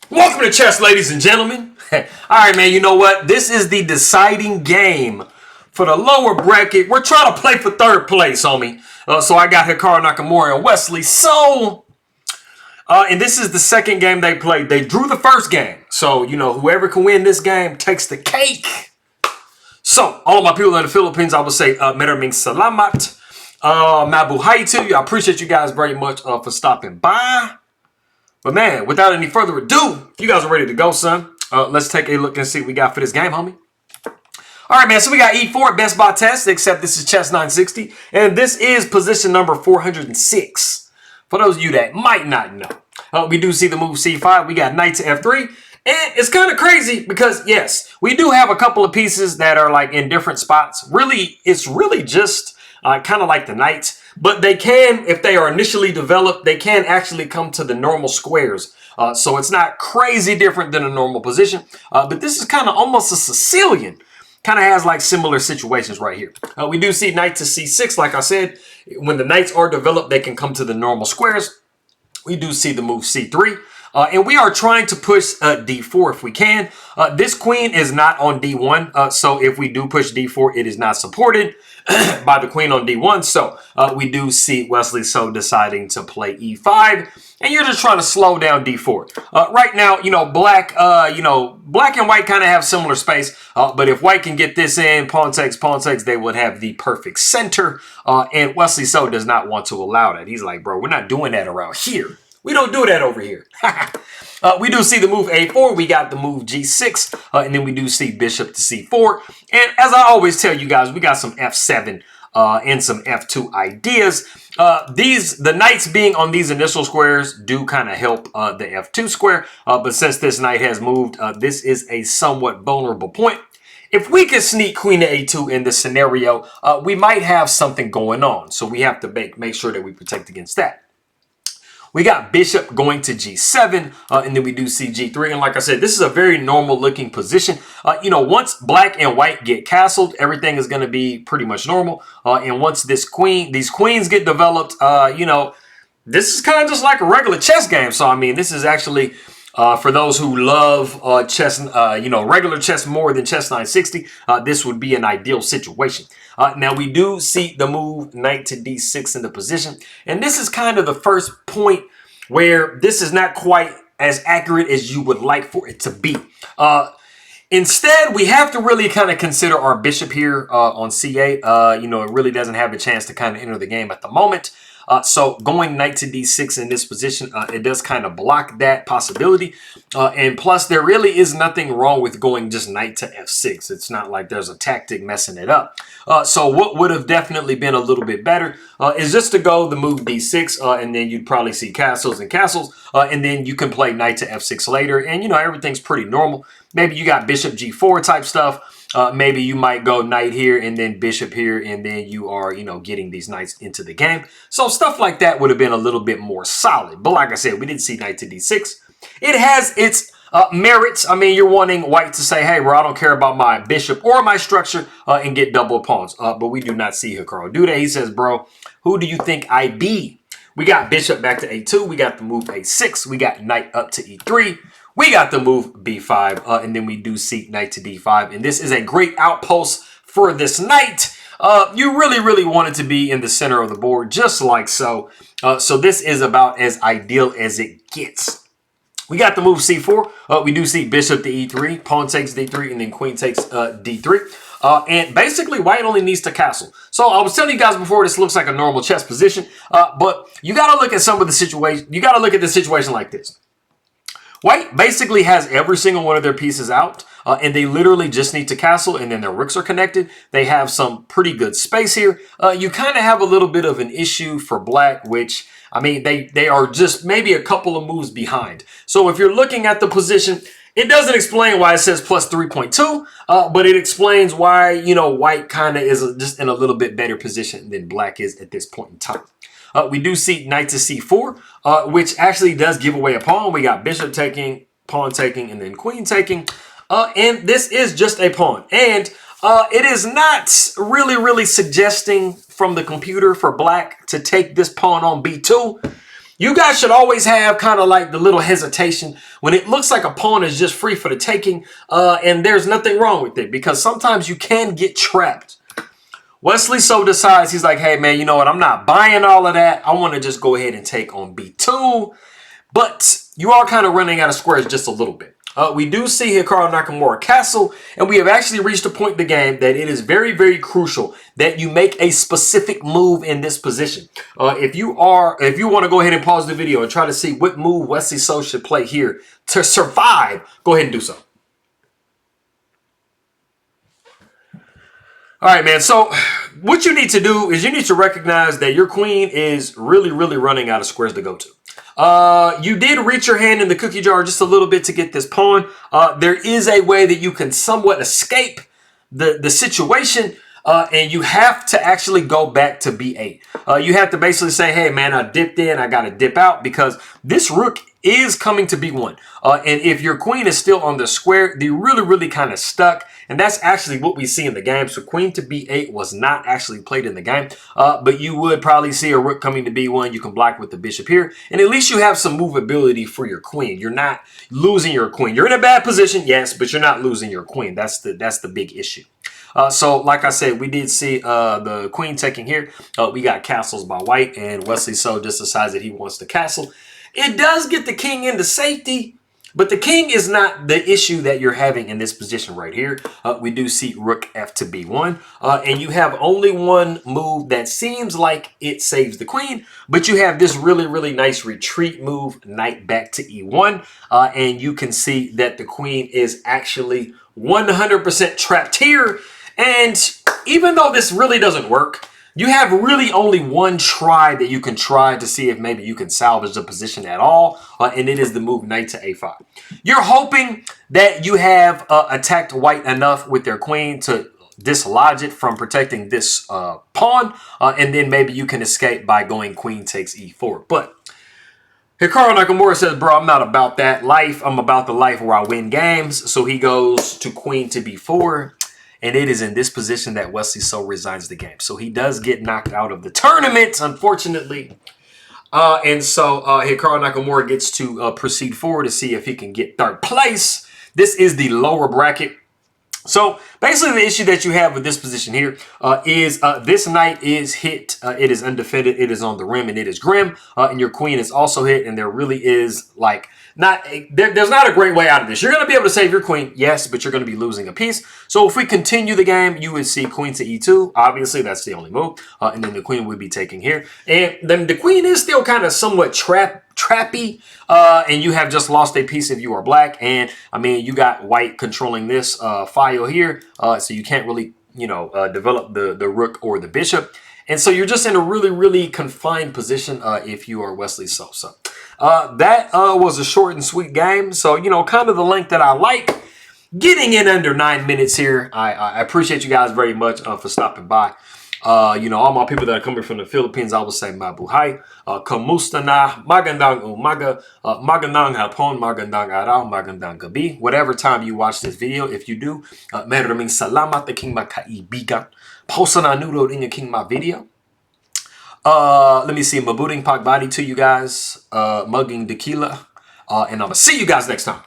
Welcome to chess, ladies and gentlemen. All right, man, you know what? This is the deciding game for the lower bracket. We're trying to play for third place, homie. So I got Hikaru Nakamura and Wesley So. And this is the second game they played. They drew the first game. So, you know, whoever can win this game takes the cake. So, all of my people in the Philippines, I would say, Maraming salamat. Mabuhay. I appreciate you guys very much for stopping by. But man, without any further ado, if you guys are ready to go, son, let's take a look and see what we got for this game, homie. All right, man, so we got E4 best by test, except this is Chess960, and this is position number 406. For those of you that might not know, we do see the move C5. We got knight to F3, and it's kind of crazy because, yes, we do have a couple of pieces that are like in different spots. Really, it's really just kind of like the knights. But they can, if they are initially developed, they can actually come to the normal squares. So it's not crazy different than a normal position. But this is kind of almost a Sicilian. Kind of has like similar situations right here. We do see knight to C6. Like I said, when the knights are developed, they can come to the normal squares. We do see the move C3. And we are trying to push D4 if we can. This queen is not on D1. So if we do push D4, it is not supported by the queen on D1. So we do see Wesley So deciding to play E5. And you're just trying to slow down D4. Right now, you know, black and white kind of have similar space. But if white can get this in, pawn takes, they would have the perfect center. And Wesley So does not want to allow that. He's like, bro, we're not doing that around here. We don't do that over here. We do see the move A4. We got the move G6. And then we do see bishop to C4. And as I always tell you guys, we got some F7 and some F2 ideas. The knights being on these initial squares do kind of help the F2 square. But since this knight has moved, this is a somewhat vulnerable point. If we could sneak queen to A2 in this scenario, we might have something going on. So we have to make sure that we protect against that. We got bishop going to G7, and then we do see G3. And like I said, this is a very normal looking position. You know, once black and white get castled, everything is going to be pretty much normal. And once these queens get developed, you know, this is kind of just like a regular chess game. So, I mean, this is actually, for those who love chess, you know, regular chess more than Chess960, this would be an ideal situation. Now, we do see the move knight to D6 in the position. And this is kind of the first point where this is not quite as accurate as you would like for it to be. Instead, we have to really kind of consider our bishop here on C8. You know, it really doesn't have a chance to kind of enter the game at the moment. So going knight to D6 in this position, it does kind of block that possibility. And plus, there really is nothing wrong with going just knight to F6. It's not like there's a tactic messing it up. So what would have definitely been a little bit better is just to go the move D6, and then you'd probably see castles and castles. And then you can play knight to F6 later. And, you know, everything's pretty normal. Maybe you got bishop G4 type stuff. Maybe you might go knight here and then bishop here, and then you are, you know, getting these knights into the game. So stuff like that would have been a little bit more solid. But like I said, we did see knight to D6. It has its merits. I mean, you're wanting white to say, hey, bro, I don't care about my bishop or my structure and get double pawns. But we do not see Hikaru do that. He says, bro, who do you think I be? We got bishop back to A2. We got the move A6. We got knight up to E3. We got the move B5, and then we do see knight to D5. And this is a great outpost for this knight. You really, really want it to be in the center of the board, just like so. So this is about as ideal as it gets. We got the move C4. We do see bishop to E3, pawn takes D3, and then queen takes D3. And basically, white only needs to castle. So I was telling you guys before, this looks like a normal chess position. But you got to look at some of the situation. You got to look at the situation like this. White basically has every single one of their pieces out, and they literally just need to castle, and then their rooks are connected. They have some pretty good space here. You kind of have a little bit of an issue for black, which, I mean, they are just maybe a couple of moves behind. So if you're looking at the position, it doesn't explain why it says plus 3.2, but it explains why, you know, white kind of is just in a little bit better position than black is at this point in time. We do see knight to C4, which actually does give away a pawn. We got bishop taking, pawn taking, and then queen taking. And this is just a pawn. And it is not really suggesting from the computer for black to take this pawn on B2. You guys should always have kind of like the little hesitation when it looks like a pawn is just free for the taking, and there's nothing wrong with it because sometimes you can get trapped. Wesley So decides, he's like, hey, man, you know what? I'm not buying all of that. I want to just go ahead and take on B2. But you are kind of running out of squares just a little bit. We do see Hikaru Nakamura castle, and we have actually reached a point in the game that it is very, very crucial that you make a specific move in this position. If you want to go ahead and pause the video and try to see what move Wesley So should play here to survive, go ahead and do so. All right, man. So what you need to do is you need to recognize that your queen is really, really running out of squares to go to. You did reach your hand in the cookie jar just a little bit to get this pawn. There is a way that you can somewhat escape the situation, and you have to actually go back to B8. You have to basically say, hey, man, I dipped in. I got to dip out because this rook is coming to B1. And if your queen is still on the square, they're really, really kind of stuck. And that's actually what we see in the game. So queen to B8 was not actually played in the game. But you would probably see a rook coming to B1. You can block with the bishop here. And at least you have some movability for your queen. You're not losing your queen. You're in a bad position, yes, but you're not losing your queen. That's the big issue. So, like I said, we did see the queen taking here. We got castles by white, and Wesley So just decides that he wants the castle. It does get the king into safety, but the king is not the issue that you're having in this position right here. We do see rook f to b1, and you have only one move that seems like it saves the queen, but you have this really, really nice retreat move, knight back to e1, and you can see that the queen is actually 100% trapped here. And even though this really doesn't work, you have really only one try that you can try to see if maybe you can salvage the position at all, and it is the move knight to a5. You're hoping that you have attacked white enough with their queen to dislodge it from protecting this pawn, and then maybe you can escape by going queen takes e4. But Hikaru Nakamura says, bro, I'm not about that life. I'm about the life where I win games. So he goes to queen to b4. And it is in this position that Wesley So resigns the game. So he does get knocked out of the tournament, unfortunately. And so Hikaru Nakamura gets to proceed forward to see if he can get third place. This is the lower bracket. So basically the issue that you have with this position here is this knight is hit. It is undefended. It is on the rim and it is grim. And your queen is also hit. And there really is like there's not a great way out of this. You're going to be able to save your queen, yes, but you're going to be losing a piece. So if we continue the game, you would see queen to e2. Obviously, that's the only move. And then the queen would be taking here. And then the queen is still kind of somewhat trappy. And you have just lost a piece if you are black. And, I mean, you got white controlling this file here. So you can't really, develop the rook or the bishop. And so you're just in a really, really confined position if you are Wesley So. So that was a short and sweet game. So, kind of the length that I like. Getting in under 9 minutes here. I appreciate you guys very much for stopping by. All my people that are coming from the Philippines, I will say mabuhay. Kamusta na, magandang umaga, magandang hapon, magandang araw, magandang gabi. Whatever time you watch this video, if you do, maraming salamat aking makaibigan. Pausa na nunod ng aking mga video. Let me see, mabuting pagbati to you guys, mugging tequila, and I'm gonna see you guys next time.